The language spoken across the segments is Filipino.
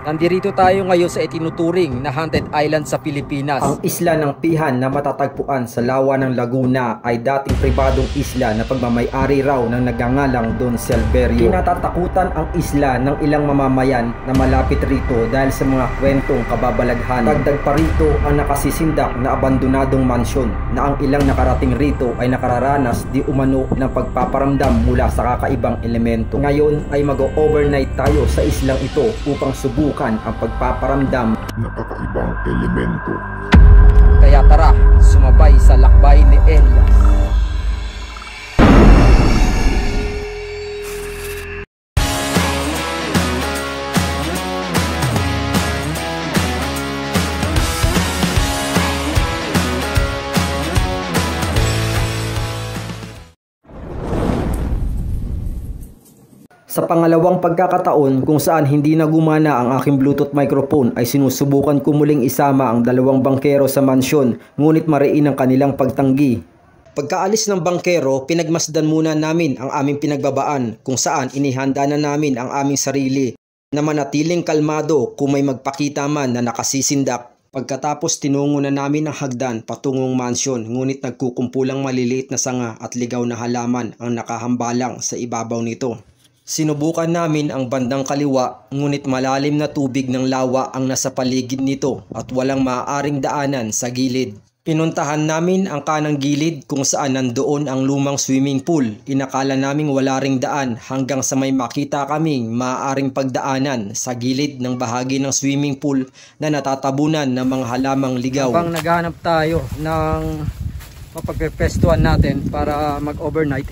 Nandito tayo ngayon sa itinuturing na haunted island sa Pilipinas. Ang isla ng Pihan na matatagpuan sa lawa ng Laguna ay dating pribadong isla na pagmamay-ari raw ng nagngangalang Don Silverio. Kinatatakutan ang isla ng ilang mamamayan na malapit rito dahil sa mga kwentong kababalaghan. Dagdag pa rito ang nakasisindak na abandonadong mansyon na ang ilang nakarating rito ay nakararanas di umano ng pagpaparamdam mula sa kakaibang elemento. Ngayon ay mag-overnight tayo sa islang ito upang subukan ang pagpaparamdam na kakaibang elemento. Kaya tara, sumabay sa lakbay ni Elias. Sa pangalawang pagkakataon kung saan hindi na gumana ang aking Bluetooth microphone ay sinusubukan ko muling isama ang dalawang bangkero sa mansyon, ngunit mariin ang kanilang pagtanggi. Pagkaalis ng bangkero, pinagmasdan muna namin ang aming pinagbabaan kung saan inihanda na namin ang aming sarili na manatiling kalmado kung may magpakita man na nakasisindak. Pagkatapos tinungo na namin ang hagdan patungong mansyon, ngunit nagkukumpulang maliliit na sanga at ligaw na halaman ang nakahambalang sa ibabaw nito. Sinubukan namin ang bandang kaliwa, ngunit malalim na tubig ng lawa ang nasa paligid nito at walang maaaring daanan sa gilid. Pinuntahan namin ang kanang gilid kung saan nandoon ang lumang swimming pool. Inakala naming wala ring daan hanggang sa may makita kaming maaaring pagdaanan sa gilid ng bahagi ng swimming pool na natatabunan ng mga halamang ligaw. Habang naghahanap tayo ng mapagpepestuhan natin para mag-overnight,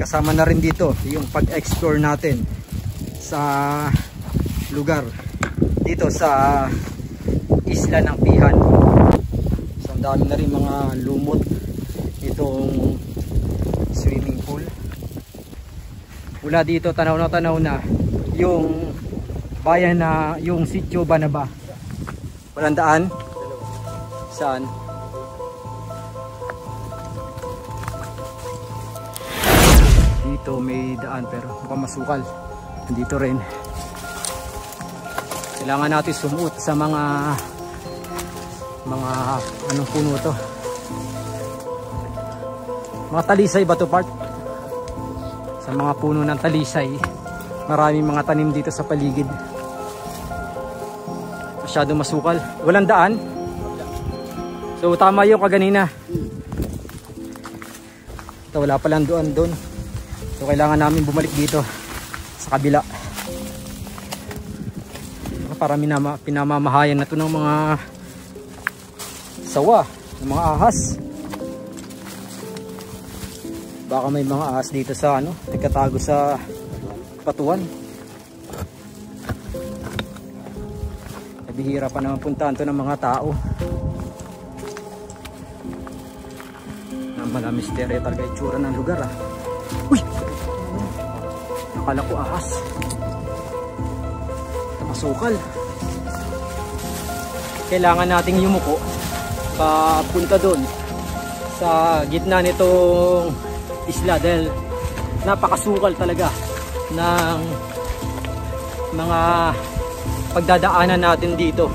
kasama na rin dito yung pag-explore natin sa lugar dito sa isla ng Pihan. So, ang dami na rin mga lumot itong swimming pool. Mula dito tanaw na yung bayan na yung Sitio Banaba. Walang daan? Saan? Dito may daan pero mukhang masukal. Dito rin. Kailangan natin sumuot sa mga anong puno to? Mga talisay ba to, part? Sa mga puno ng talisay, maraming mga tanim dito sa paligid. Masyadong masukal. Walang daan. So tama yung kaganina. Ito, wala palang doon. So kailangan namin bumalik dito sa kabila para pinamamahayan na ito ng mga sawa, ng mga ahas. Baka may mga ahas dito sa nagkatago sa patuan. Nabihira pa naman puntahan ito ng mga tao. Namala misteryo talaga itsura ng lugar. Uy! Akala ko ahas. Masukal. Kailangan nating yumuko papunta doon sa gitna nitong isla dahil napakasukal talaga ng mga pagdadaanan natin dito.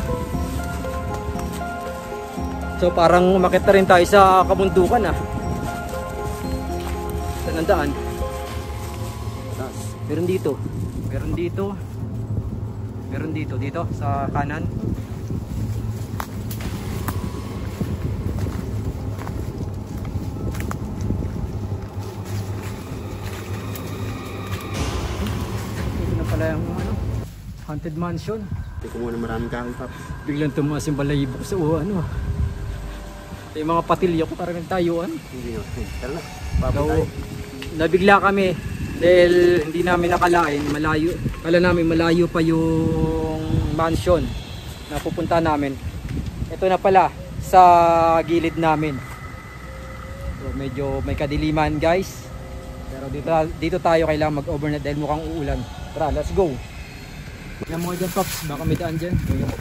So parang umakyat na rin tayo sa kabundukan. Saan ang daan? Meron dito sa kanan. Ito na pala yung haunted mansion. Hindi ko muna maraming kahoy, Paps. Biglang tumaas yung balayibo sa yung mga patilya ko parang nagtayuan. Hindi nyo. Tara na. Nabigla kami dahil hindi namin nakalain, kala namin malayo pa yung mansion na pupunta namin. Ito na pala sa gilid namin. So medyo may kadiliman, guys. Pero dito tayo kailangan mag-overnight dahil mukhang uulan. Tara, let's go. Yan mga dyan, Pops, baka may daan dyan. Dito na,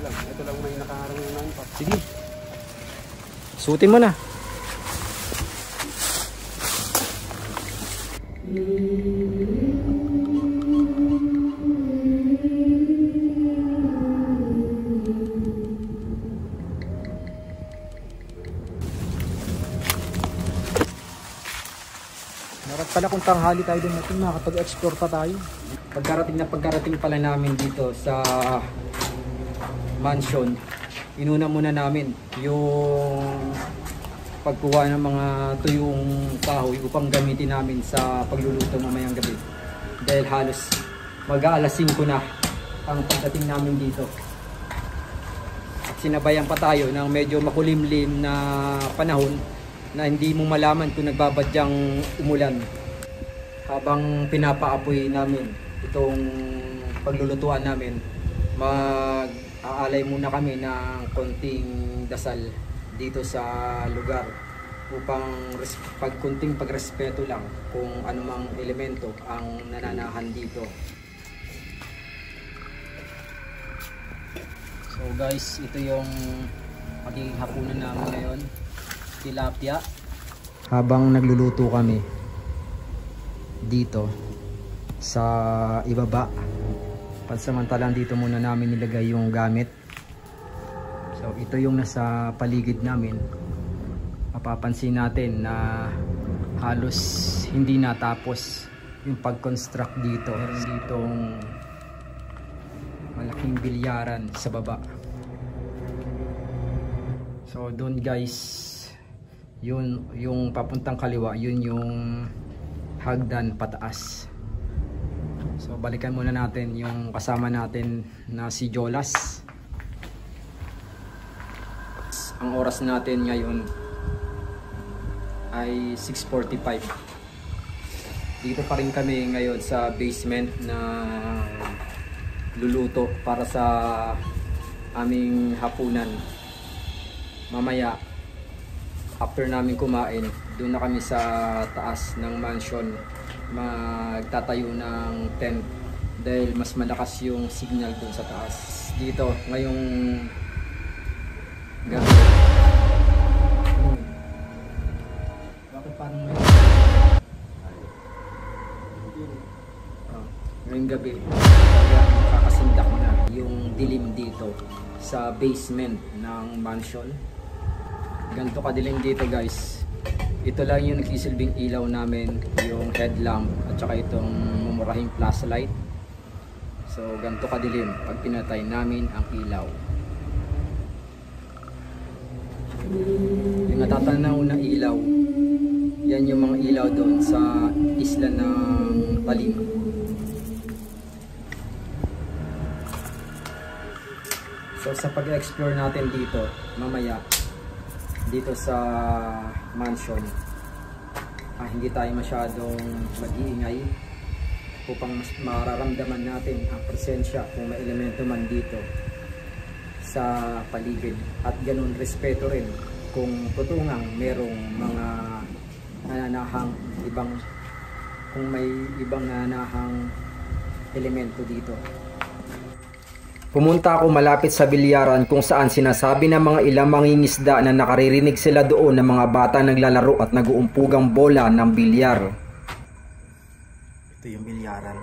lang. Ito lang may nakaharang naman, Paps. Sige, suotin mo na. Dapat pala kung tanghali tayo din natin, makapag-explore pa tayo. Pagkarating pala namin dito sa mansion, inuna muna namin yung pagkuha ng mga tuyong kahoy upang gamitin namin sa pagluluto mamayang gabi. Dahil halos mag-aalas 5 na ang pagdating namin dito. At sinabayan pa tayo ng medyo makulimlim na panahon na hindi mo malaman kung nagbabadyang umulan. Habang pinapaapoy namin itong paglulutuan namin, mag-aalay muna kami ng konting dasal dito sa lugar upang kunting pagrespeto lang kung anumang elemento ang nananahan dito. So guys, ito yung magiging hapunan namin ngayon, tilapia. Habang nagluluto kami dito sa ibaba, pansamantalang dito muna namin nilagay yung gamit. So ito yung nasa paligid namin. Mapapansin natin na halos hindi natapos yung pag-construct dito. Meron ditong malaking bilyaran sa baba. So doon guys, yun yung papuntang kaliwa, yun yung hagdan pataas. So balikan muna natin yung kasama natin na si Jolas. Ang oras natin ngayon ay 6:45. Dito pa rin kami ngayon sa basement na luluto para sa aming hapunan. Mamaya after namin kumain, doon na kami sa taas ng mansion magtatayo ng tent dahil mas malakas yung signal doon sa taas. Dito ngayong gabi, bakit parang may ngayong gabi kaya nakakasindak na yung dilim dito sa basement ng mansion. Ganito kadilim dito guys. Ito lang yung nagsisilbing ilaw namin, yung headlamp at saka itong mumurahing flashlight. So ganito kadilim pag pinatay namin ang ilaw. Yung natatanaw na ilaw, yan yung mga ilaw doon sa isla ng Talim. So sa pag-explore natin dito mamaya dito sa mansion, hindi tayo masyadong mag-iingay upang mas mararamdaman natin ang presensya kung may elemento man dito sa paligid, at ganun respeto rin kung totoo ngang merong mga nananahang kung may ibang nananahang elemento dito. Pumunta ako malapit sa bilyaran kung saan sinasabi ng mga ilang mangingisda na nakaririnig sila doon ng mga bata naglalaro at nag-uumpugang bola ng bilyar. Ito yung bilyaran.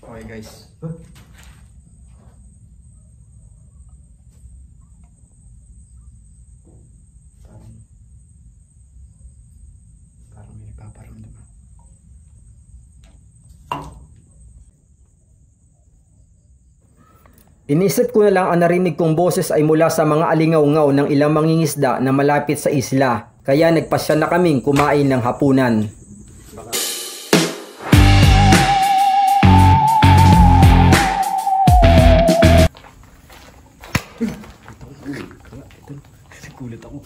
Okay guys. Parang may nagpaparamdam. Inisip ko na lang ang narinig kong boses ay mula sa mga alingaw-ngaw ng ilang mangingisda na malapit sa isla. Kaya nagpasya na kaming kumain ng hapunan. Gulat ako.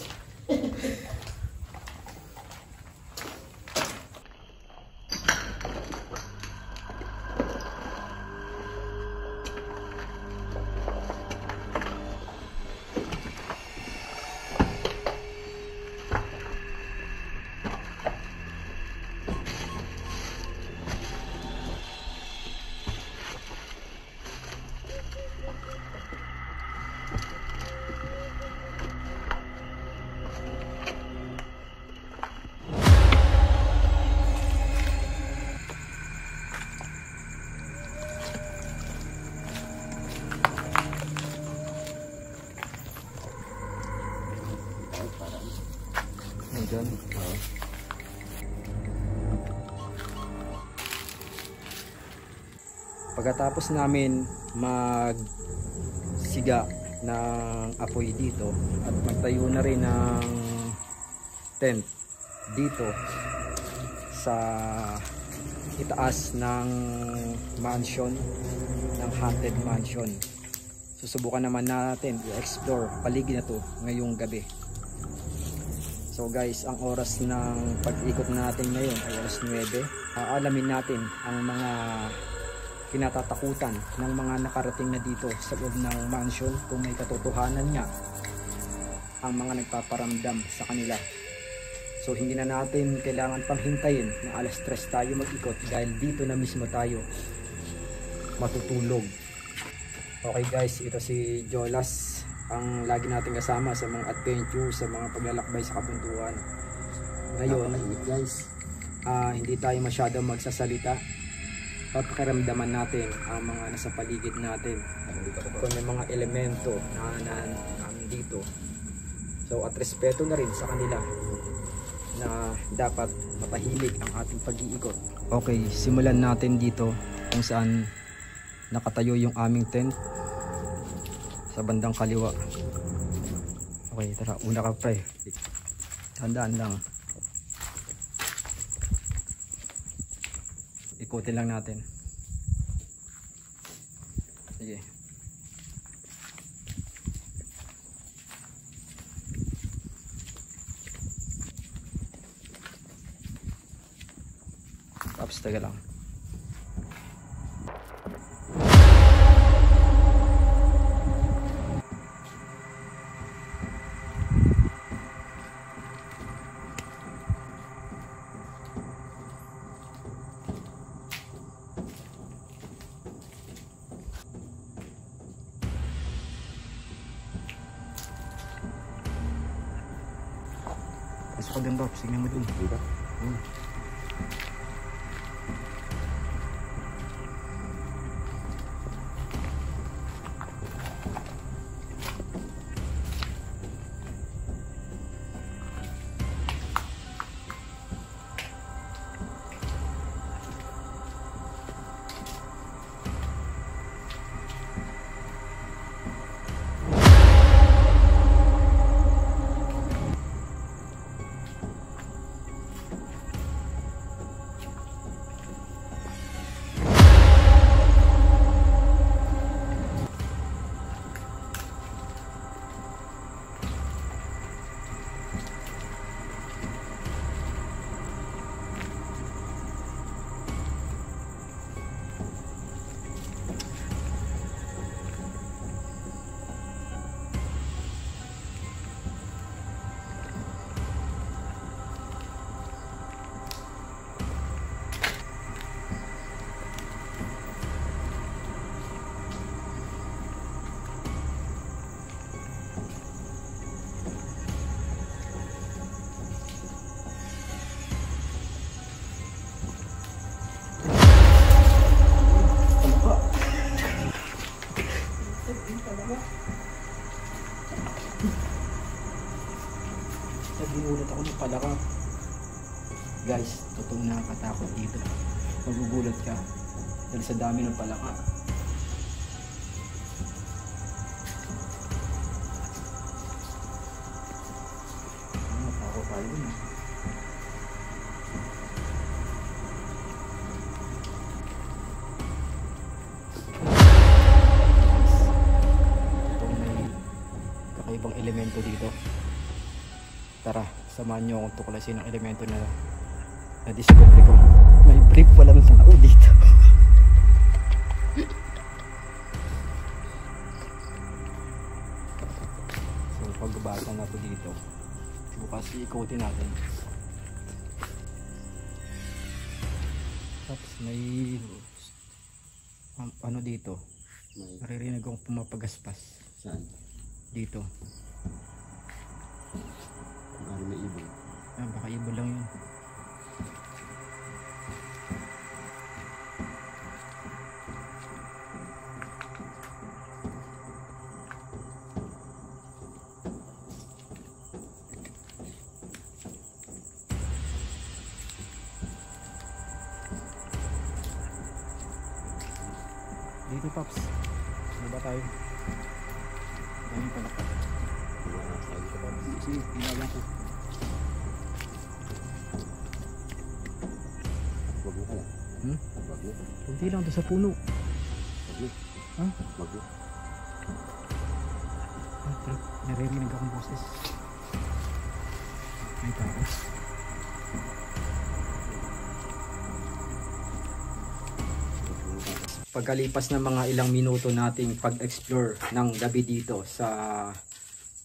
dyan. Pagkatapos namin magsiga ng apoy dito at magtayo na rin ng tent dito sa itaas ng mansion, ng haunted mansion, susubukan naman natin i-explore paligid na to ngayong gabi. So guys, ang oras ng pag-ikot natin ngayon ay alas 9. Aalamin natin ang mga kinatatakutan ng mga nakarating na dito sa loob ng mansion, kung may katotohanan nga ang mga nagpaparamdam sa kanila. So hindi na natin kailangan pang hintayin na alas 3 tayo mag-ikot, dahil dito na mismo tayo matutulog. Okay guys, ito si Jolas, ang lagi natin kasama sa mga adventure, sa mga paglalakbay sa kabunduan. Ngayon guys, hindi tayo masyadong magsasalita. Papakiramdaman natin ang mga nasa paligid natin, kung may mga elemento na nandito. So at respeto na rin sa kanila na dapat matahimik ang ating pag-iikot. Okay, simulan natin dito kung saan nakatayo yung aming tent sa bandang kaliwa. Okay, tara, una ka pre. Tandaan lang. Ikutin lang natin. Sige. Tapos taga lang. Pasok ka dun, Bob. Sige mo dun. Diba? Naginulat ako ng palaka. Guys, totoong nakakatakot dito. Magugulat ka dahil sa dami ng palaka. Matakot tayo dun. Itong may kakaibang elemento dito. Tara, samahan nyo akong tuklasin ang elemento na na-discover ko. May brief, walang tao dito. So, pagbabasa na to dito. Bukas iikutin natin. Tapos may ano dito. Naririnig akong pumapagaspas. Saan? Dito. Ano may ibon? Baka ibon lang yun. dito, Paps. Ano ba tayo? Dami pala. Sige, hinalang ko. Wag mo kaya. Wag mo. Kunti lang to sa puno. Wag mo. Ha? Wag mo. Naririnig akong boses. May tao. Pagkalipas ng mga ilang minuto nating pag-explore ng gabi dito sa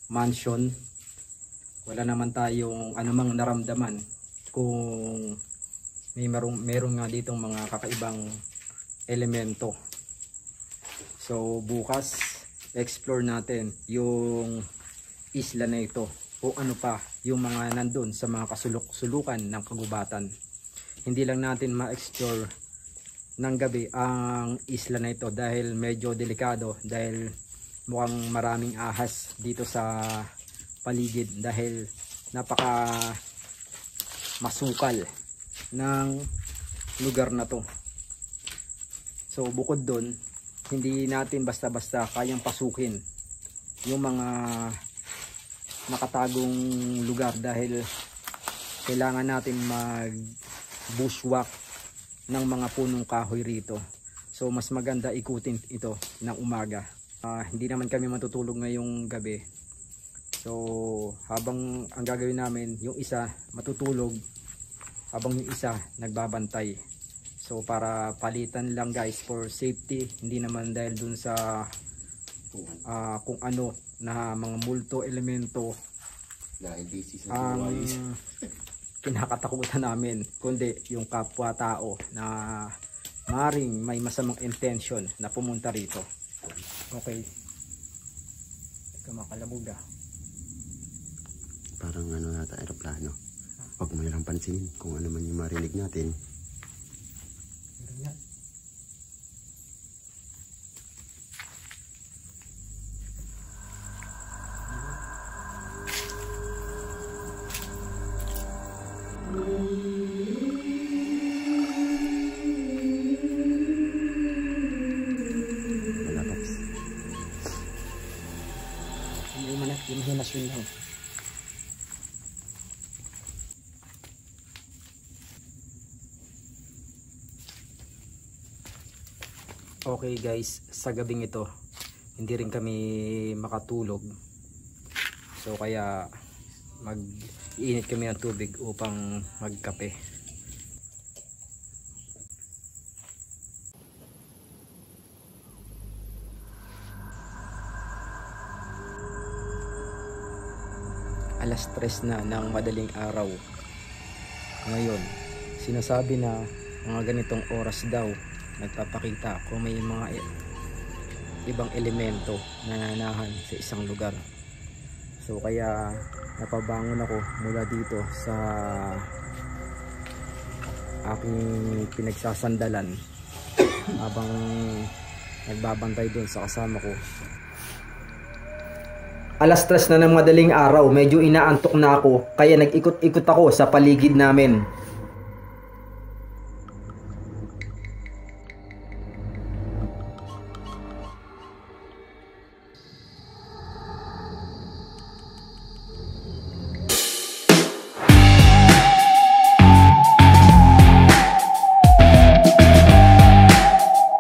mansion, wala naman tayong anumang naramdaman kung meron nga ditong mga kakaibang elemento. So bukas explore natin yung isla na ito o ano pa yung mga nandun sa mga kasulok-sulukan ng kagubatan. Hindi lang natin ma-explore ng gabi ang isla na ito dahil medyo delikado, dahil mukhang maraming ahas dito sa paligid dahil napaka masukal ng lugar na to. So bukod doon, hindi natin basta-basta kayang pasukin yung mga nakatagong lugar dahil kailangan natin mag bushwalk ng mga punong kahoy rito. So mas maganda ikutin ito ng umaga. Hindi naman kami matutulog ngayong gabi. So habang ang gagawin namin, yung isa matutulog habang yung isa nagbabantay. So para palitan lang guys, for safety, hindi naman dahil dun sa kung ano na mga multo elemento ang kinakatakutan namin, kundi yung kapwa-tao na maring may masamang intention na pumunta rito. Okay. Teka, makalabog ah. Parang ano nata, aeroplano. Huwag mo nilang pansinin kung ano man yung marinig natin. Meron yan. Wala, Paps. Yung mahinasyon lang. Okay guys, sa gabing ito hindi rin kami makatulog, so kaya mag-iinit kami ng tubig upang magkape. Alas 3 na ng madaling araw ngayon. Sinasabi na mga ganitong oras daw nagpapakita kung may mga ibang elemento na nananahan sa isang lugar. So kaya napabangon ako mula dito sa aking pinagsasandalan habang nagbabantay doon sa kasama ko. Alas 3 na ng madaling araw, medyo inaantok na ako kaya nag-ikot-ikot ako sa paligid namin.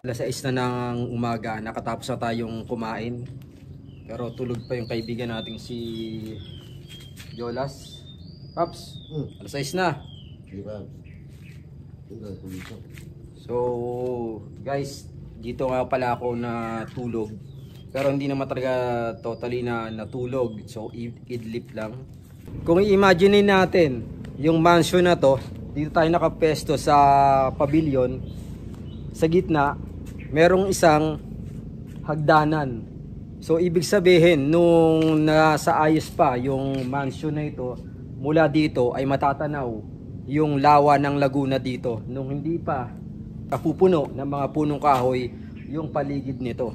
Alas 6 na ng umaga, nakatapos na tayong kumain. Pero tulog pa yung kaibigan nating si Jolas. Paps, alas 6 na. So guys, dito nga pala ako natulog. Pero hindi naman talaga totally na natulog. So idlip lang. Kung i-imagine natin yung mansion na to, dito tayo nakapesto sa pavilion. Sa gitna merong isang hagdanan. So ibig sabihin nung nasa ayos pa yung mansion na ito, mula dito ay matatanaw yung lawa ng Laguna dito. Nung hindi pa kapupuno ng mga punong kahoy yung paligid nito.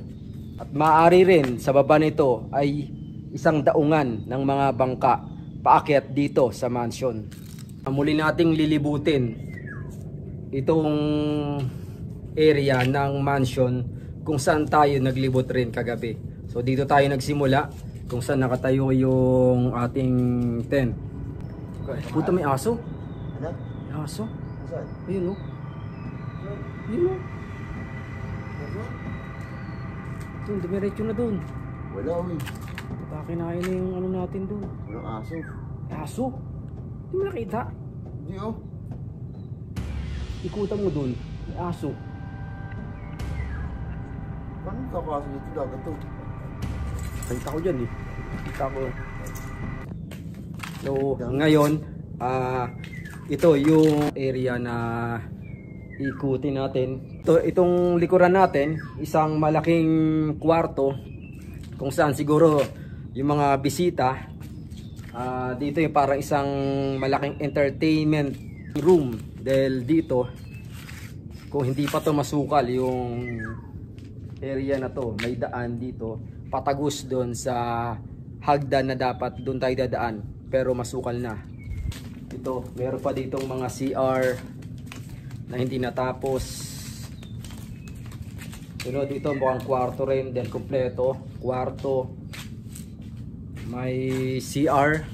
At maaari rin sa baba nito ay isang daungan ng mga bangka paakyat dito sa mansion. Muli nating lilibutin itong area ng mansion kung saan tayo naglibot rin kagabi. So dito tayo nagsimula kung saan nakatayo yung ating tent. Puta, may aso. Ano? May aso. Saan? Ayun o. Ayun o. Doon, dumiretso na doon. Wala, uy. Baka kinain na yung ano natin doon. Walang aso. Aso? Hindi mo nakita? Hindi, oh. Ikutan mo doon. May aso. Paano kakasok dito dagat to? Nakita ko dyan eh. Nakita ko. So, ngayon, ito yung area na ikutin natin. Itong likuran natin, isang malaking kwarto kung saan siguro yung mga bisita, dito yung parang isang malaking entertainment room. Dahil dito, kung hindi pa to masukal yung area na to, may daan dito patagos doon sa hagdan na dapat doon tayo dadaan, pero masukal na. Ito, meron pa ditong mga CR na hindi natapos. Sunod dito mukhang kwarto rin, then kompleto kwarto, may CR.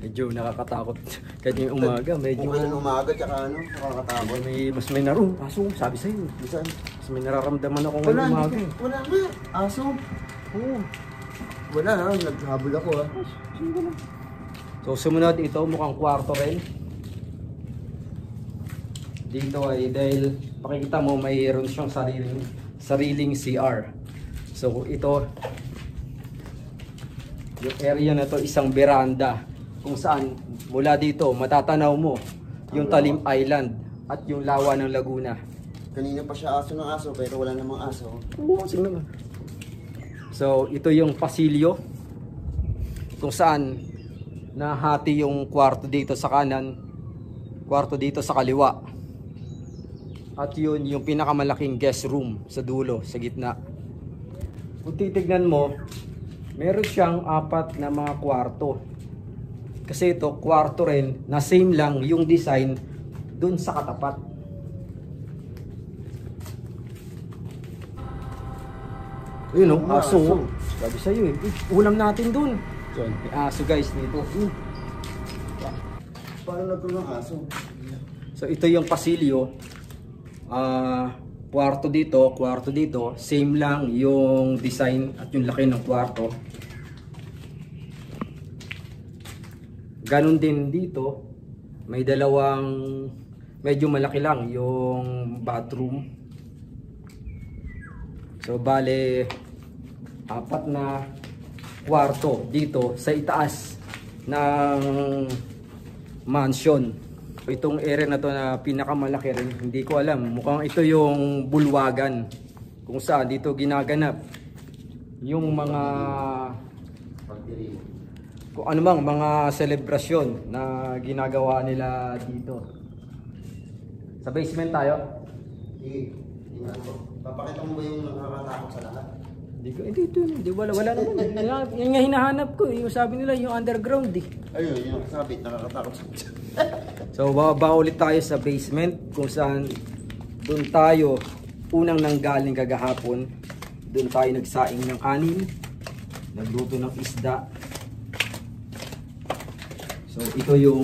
Medyo nakakatakot kahit yung umaga, medyo Kung kailan umaga, tsaka ano, nakakatakot. mas may naro. Aso, sabi sa'yo. Bisan? Mas may nararamdaman ako Wala, ngayong umaga. wala nga. Aso. Oo. Wala ha, naghabol ako ha. So sumunod ito, mukhang kwarto rin. Dito ay dahil makikita mo mayroon siyang sariling CR. So ito, yung area na to, isang veranda kung saan mula dito matatanaw mo yung Talim Island at yung lawa ng Laguna. Kanina pa siya aso ng aso, pero wala namang aso. Oo, sige naman. So ito yung pasilyo kung saan nahati yung kwarto dito sa kanan, kwarto dito sa kaliwa. At yun yung pinakamalaking guest room sa dulo, sa gitna. Kung titignan mo, meron siyang 4 na mga kwarto. Kasi ito, kwarto rin, na same lang yung design dun sa katapat. Ayun o, aso. Sabi sa'yo eh, ulam natin dun. So, may aso guys dito. Paano nagkaroon ng aso? So ito yung pasilyo. Kwarto dito, same lang yung design at yung laki ng kwarto. Ganon din dito, may dalawang medyo malaki lang yung bathroom. So bale 4 na kwarto dito sa itaas ng mansion. Itong area na to na pinakamalaki rin, hindi ko alam, mukhang ito yung bulwagan kung saan dito ginaganap yung mga kung ano bang mga selebrasyon na ginagawa nila dito. Sa basement tayo. Papakita mo ba yung nakakatakot sa lahat? Hindi wala naman. Yan nga hinahanap ko, yung sabi nila yung underground eh. Ayun, yung nakasabit, nakakatakot sa lahat. So bababa ulit tayo sa basement kung saan doon tayo unang nanggaling kagahapon. Doon tayo nagsaing ng kanin, nagluto ng isda. So ito yung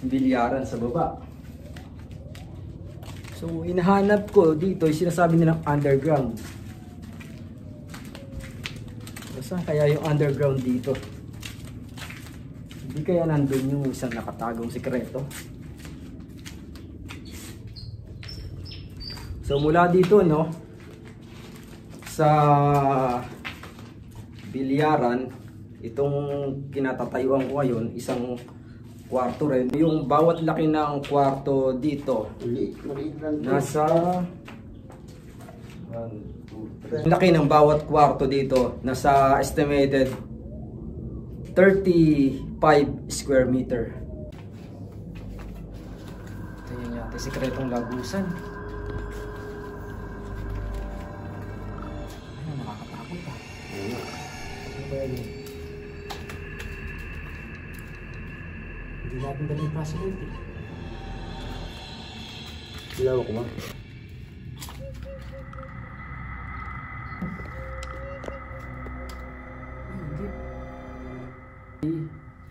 bilyaran sa baba. So hinahanap ko dito yung sinasabi nilang underground. So, saan kaya yung underground dito? Hindi kaya nandun yung isang nakatagong sikreto? So mula dito no, sa bilyaran, itong kinatatayuan ko ngayon, isang kwarto rin. Yung bawat laki ng kwarto dito, Maliit lang. nasa laki ng bawat kwarto dito, nasa estimated 35 square meter. Ito yun yata, sikretong lagusan. Ay, nakakatakot ah. Ano ba yan eh? Hindi natin dali yung password eh. Ilaw ko ba?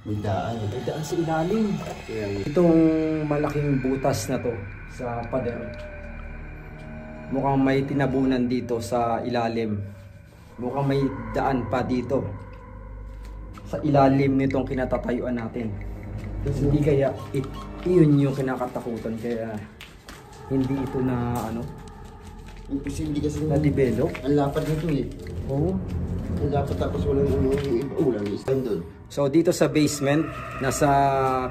May daan. May daan sa ilalim. Kaya Itong malaking butas na to sa pader, mukhang may tinabunan dito sa ilalim. Mukhang may daan pa dito sa ilalim nitong kinatatayuan natin. Hindi kaya iyon yung kinakatakutan, kaya hindi ito na imposible kasi na develop. ang lapad nito eh. Oo. Ang lapad tapos walang ulan. Isang doon. So dito sa basement, nasa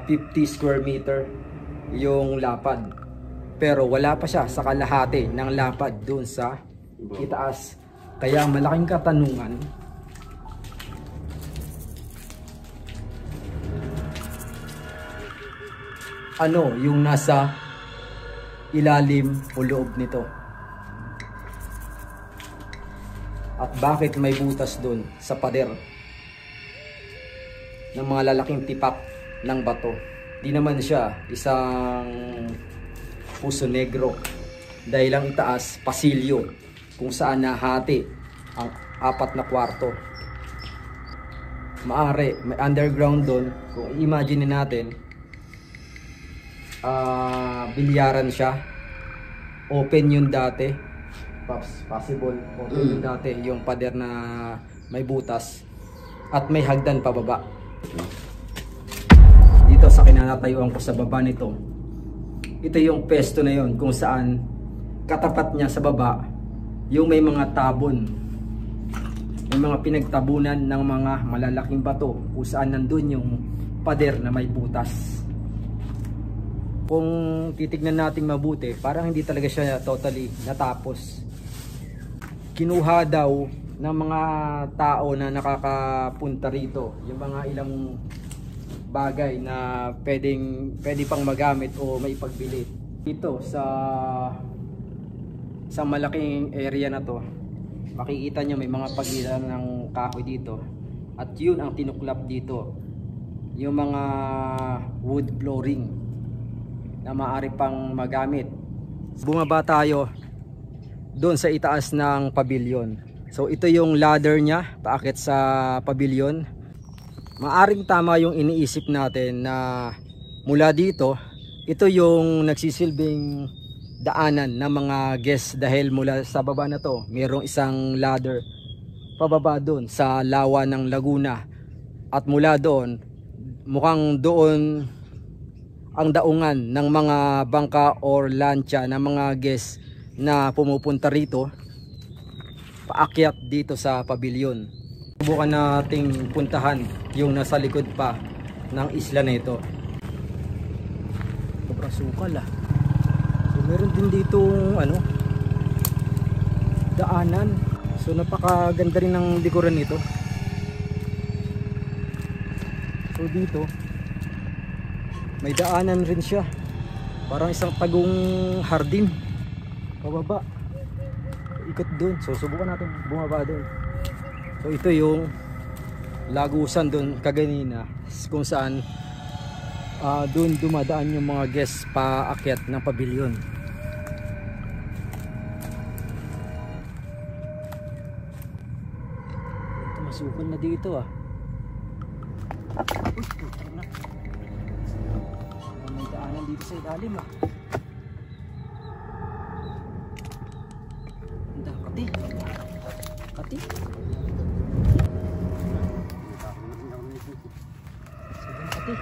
50 square meter yung lapad. Pero wala pa siya sa kalahati ng lapad doon sa itaas. Kaya ang malaking katanungan, ano yung nasa ilalim o loob nito? At bakit may butas doon sa pader ng mga lalaking tipak ng bato? Di naman siya isang puso negro, dahil ang itaas pasilyo kung saan nahati ang 4 na kwarto. Maari may underground doon. Kung imagine natin, bilyaran siya, open yun dati, possible open yun dati yung pader na may butas at may hagdan pababa. Dito sa kinatayuan ko sa baba nito, ito yung pesto na yon kung saan katapat niya sa baba yung may mga tabon, may mga pinagtabunan ng mga malalaking bato kung saan nandun yung pader na may butas. Kung titignan natin mabuti, parang hindi talaga siya totally natapos. Kinuha daw ng mga tao na nakakapunta rito yung mga ilang bagay na pwede pang magamit o maipagbili. Dito sa malaking area na to, makikita nyo may mga pagilan ng kahoy dito, at yun ang tinuklap dito, yung mga wood flooring na maaari pang magamit. Bumaba tayo doon sa itaas ng pavilion. So ito yung ladder niya paakit sa pavilion. Maaring tama yung iniisip natin na mula dito, ito yung nagsisilbing daanan ng mga guests, dahil mula sa baba na to mayroong isang ladder pababa doon sa lawa ng Laguna, at mula doon mukhang doon ang daungan ng mga bangka or lancha ng mga guests na pumupunta rito paakyat dito sa pavilion. Subukan nating puntahan yung nasa likod pa ng isla na ito. Sobrang sukal ah. So meron din dito daanan. So napakaganda rin ng dekoran nito. So dito may daanan rin siya, parang isang tagong hardin pababa, ikot dun. So subukan natin bumaba dun. So ito yung lagusan dun kaganina kung saan dun dumadaan yung mga guests paakyat ng pavilion. Ito, masukal na dito ah. May daanan dito sa ilalim ah. Kati. Kati. Kati.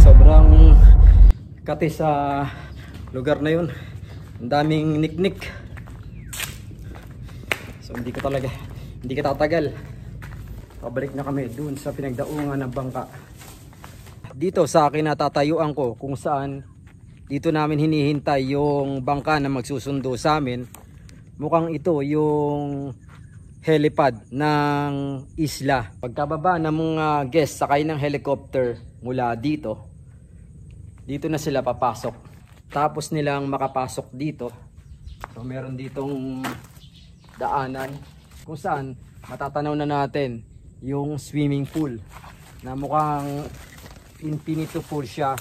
Sobrang kati sa lugar na yun. Ang daming niknik. So hindi ka tatagal. Pabalik na kami dun sa pinagdaungan ng bangka. Dito sa akin natatayuan ko kung saan dito namin hinihintay yung bangka na magsusundo sa amin. Mukhang ito yung helipad ng isla. Pagkababa ng mga guests sakay ng helicopter mula dito, dito na sila papasok. Tapos nilang makapasok dito. So meron ditong daanan kung saan matatanaw na natin yung swimming pool na mukhang infinito pool siya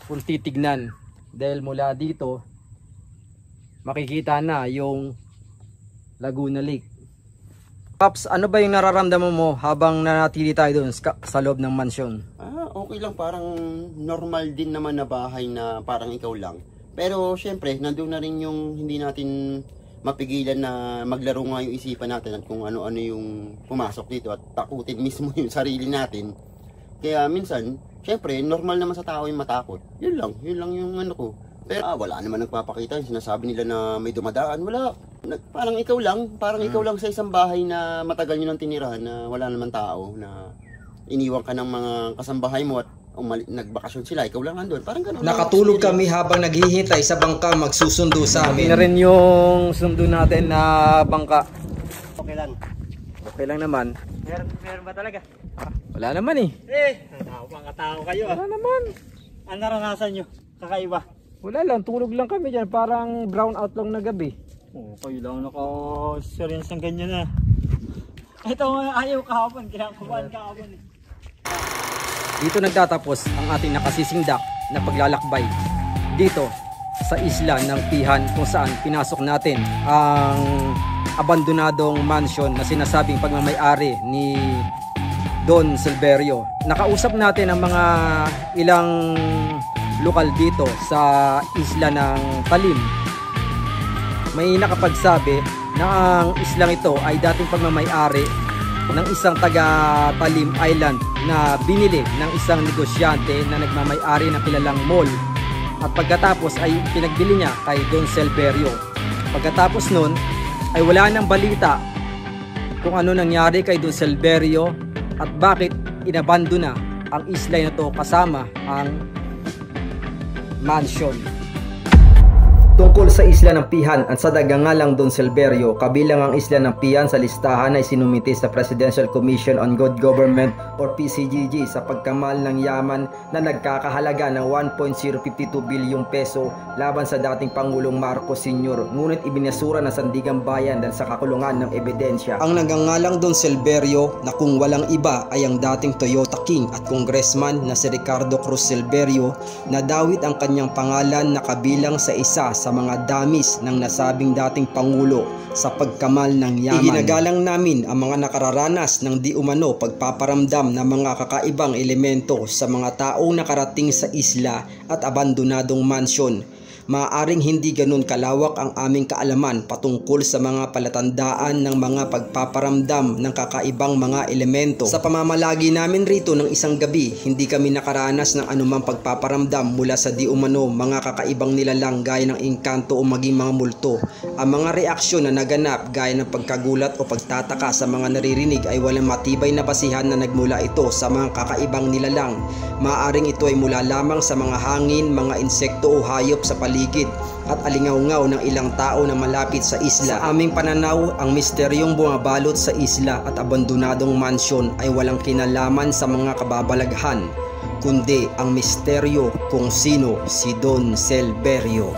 kung titignan, dahil mula dito makikita na yung Laguna Lake. Paps, ano ba yung nararamdaman mo habang nanatili tayo doon sa loob ng mansyon? Okay lang, parang normal din naman na bahay na parang ikaw lang. Pero syempre, nandun na rin yung hindi natin mapigilan na maglaro nga yung isipan natin at kung ano-ano yung pumasok dito at takutin mismo yung sarili natin. Kaya minsan, syempre, normal naman sa tao yung matakot. Yun lang yung ano ko. Pero wala naman nagpapakita, sinasabi nila na may dumadaan, wala. Parang ikaw lang sa isang bahay na matagal nyo nang tinirahan na wala naman tao, na iniwan ka ng mga kasambahay mo at nagbakasyon sila, ikaw lang nandun. Parang ganun. Nakatulog kami habang naghihintay sa bangka magsusundo sa amin. Hindi na rin yung sundo natin na bangka. Okay lang. Okay lang naman. Meron ba talaga? Wala naman eh. Mga tao kayo ah. Wala naman. Ang naranasan nyo, kakaiba. Wala lang, tulog lang kami dyan. Parang brown out lang na gabi. Kayo lang naka-experience ng ganyan na. Ito nga ayaw kahapon, kinakabahan kahapon eh. Dito nagtatapos ang ating nakasisingdak na paglalakbay dito sa isla ng Pihan, kung saan pinasok natin ang abandonadong mansion na sinasabing pagmamay-ari ni Don Silverio. Nakausap natin ang mga ilang lokal dito sa isla ng Talim. May nakapagsabi na ang islang ito ay dating pagmamay-ari ng isang taga Talim Island na binili ng isang negosyante na nagmamay-ari ng kilalang mall, at pagkatapos ay pinagbili niya kay Don Silverio. Pagkatapos nun ay wala nang balita kung ano nangyari kay Don Silverio at bakit inabandona ang isla na to kasama ang mansion. Tungkol sa isla ng Pihan at sa dagangalang Don Silverio, kabilang ang isla ng Pihan sa listahan ay sinumiti sa Presidential Commission on Good Government or PCGG sa pagkamal ng yaman na nagkakahalaga ng 1.052 bilyong peso laban sa dating Pangulong Marcos Sr. Ngunit ibinasura ng Sandigang Bayan dahil sa kakulungan ng ebidensya. Ang nagangalang Don Silverio na kung walang iba ay ang dating Toyota King at congressman na si Ricardo Cruz Silverio, na dawit ang kanyang pangalan na kabilang sa isa sa mga damis ng nasabing dating Pangulo sa pagkamal ng yaman. Iginagalang namin ang mga nakararanas ng di umano pagpaparamdam ng mga kakaibang elemento sa mga taong nakarating sa isla at abandonadong mansyon. Maaaring hindi ganun kalawak ang aming kaalaman patungkol sa mga palatandaan ng mga pagpaparamdam ng kakaibang mga elemento. Sa pamamalagi namin rito ng isang gabi, hindi kami nakaranas ng anumang pagpaparamdam mula sa di umano mga kakaibang nilalang gaya ng engkanto o maging mga multo. Ang mga reaksyon na naganap gaya ng pagkagulat o pagtataka sa mga naririnig ay walang matibay na basihan na nagmula ito sa mga kakaibang nilalang. Maaaring ito ay mula lamang sa mga hangin, mga insekto o hayop sa paligid at alingaw-ngaw ng ilang tao na malapit sa isla. Sa aming pananaw, ang misteryong bumabalot sa isla at abandonadong mansyon ay walang kinalaman sa mga kababalaghan, kundi ang misteryo kung sino si Don Silverio.